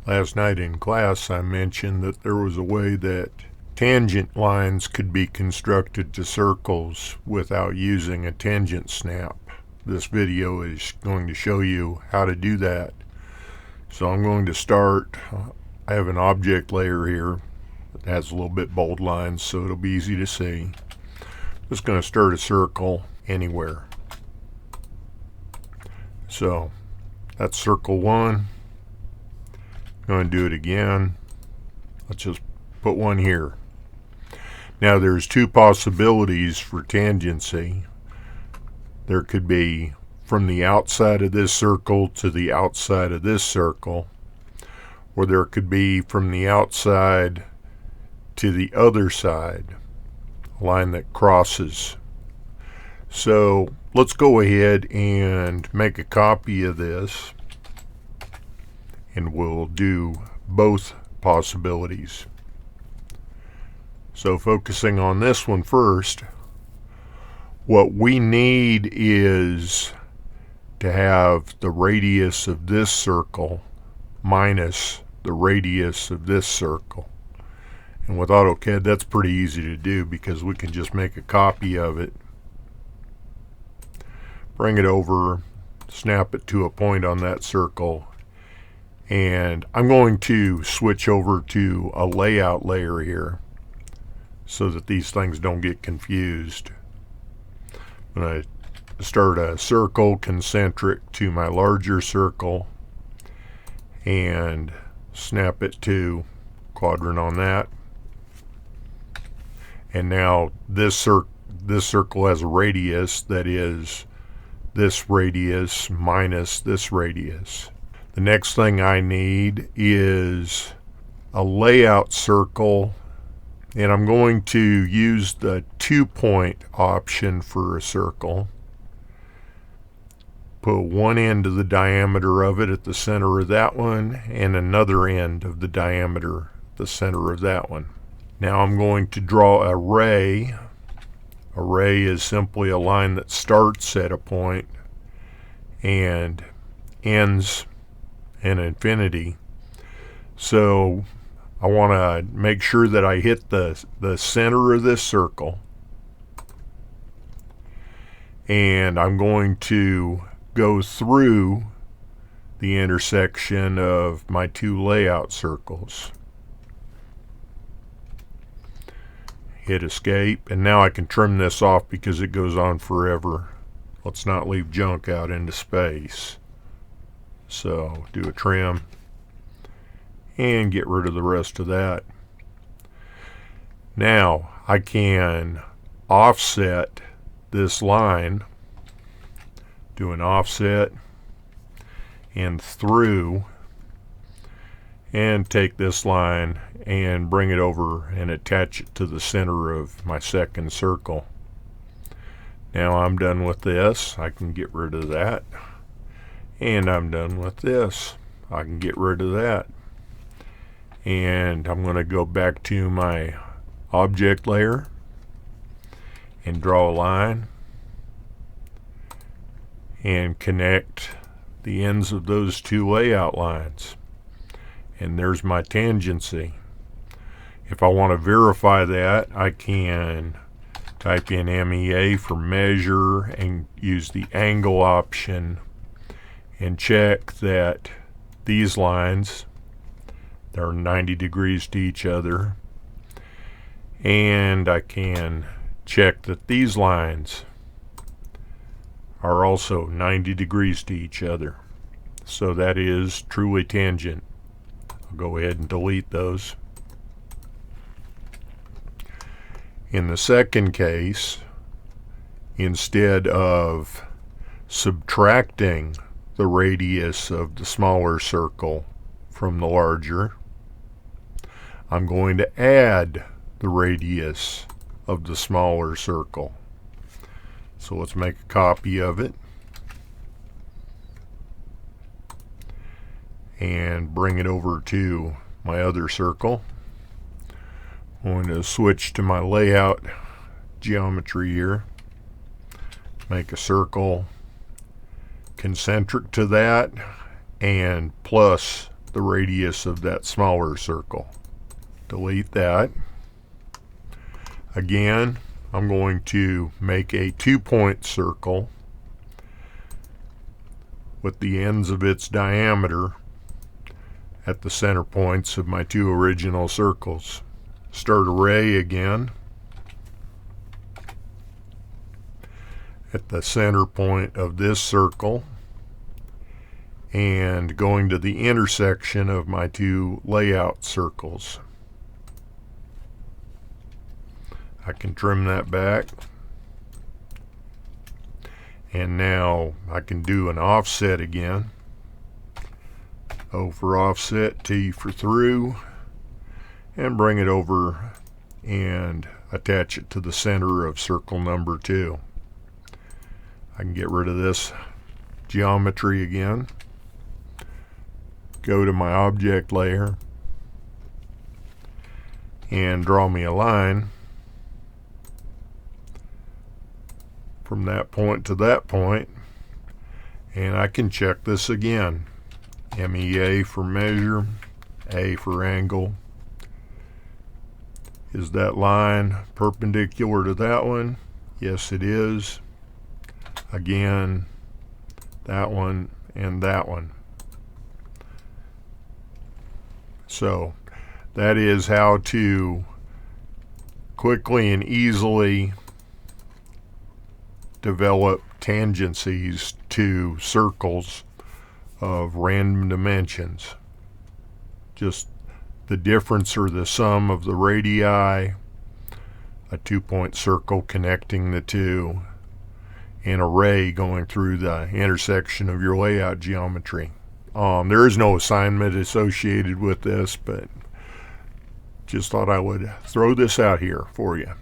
Last night in class I mentioned that there was a way that tangent lines could be constructed to circles without using a tangent snap. This video is going to show you how to do that. So I'm going to start. I have an object layer here that has a little bit bold lines so it'll be easy to see. I'm just going to start a circle anywhere. So that's circle 1. Going to do it again. Let's just put one here. Now there's two possibilities for tangency. There could be from the outside of this circle to the outside of this circle, or there could be from the outside to the other side, a line that crosses. So let's go ahead and make a copy of this, and we'll do both possibilities. So focusing on this one first, what we need is to have the radius of this circle minus the radius of this circle. And with AutoCAD that's pretty easy to do because we can just make a copy of it, bring it over, snap it to a point on that circle, and I'm going to switch over to a layout layer here so that these things don't get confused. I'm going to start a circle concentric to my larger circle and snap it to quadrant on that. And now this circle has a radius that is this radius minus this radius. The next thing I need is a layout circle, and I'm going to use the 2-point option for a circle. Put one end of the diameter of it at the center of that one and another end of the diameter at the center of that one. Now I'm going to draw a ray. A ray is simply a line that starts at a point and ends in infinity. So I want to make sure that I hit the center of this circle, and I'm going to go through the intersection of my two layout circles. Hit escape, and now I can trim this off because it goes on forever. Let's not leave junk out into space. So do a trim and get rid of the rest of that. Now I can offset this line, do an offset and through, and take this line and bring it over and attach it to the center of my second circle. Now I'm done with this. I can get rid of that. And I'm done with this. I can get rid of that. And I'm going to go back to my object layer and draw a line and connect the ends of those two layout lines. And there's my tangency. If I want to verify that, I can type in MEA for measure and use the angle option and check that these lines, they're 90 degrees to each other, and I can check that these lines are also 90 degrees to each other. So that is truly tangent. I'll go ahead and delete those. In the second case, instead of subtracting the radius of the smaller circle from the larger, I'm going to add the radius of the smaller circle. So let's make a copy of it and bring it over to my other circle. I'm going to switch to my layout geometry here, make a circle concentric to that and plus the radius of that smaller circle. Delete that. Again, I'm going to make a 2-point circle with the ends of its diameter at the center points of my 2 original circles. Start array again at the center point of this circle and going to the intersection of my 2 layout circles. I can trim that back, and now I can do an offset again. O for offset, T for through, and bring it over and attach it to the center of circle number 2. I can get rid of this geometry again, go to my object layer and draw me a line from that point to that point, and I can check this again. MEA for measure, A for angle. Is that line perpendicular to that one? Yes, it is. Again, that one and that one. So that is how to quickly and easily develop tangencies to circles of random dimensions. Just the difference or the sum of the radii, a 2-point circle connecting the 2, and a ray going through the intersection of your layout geometry. There is no assignment associated with this, but just thought I would throw this out here for you.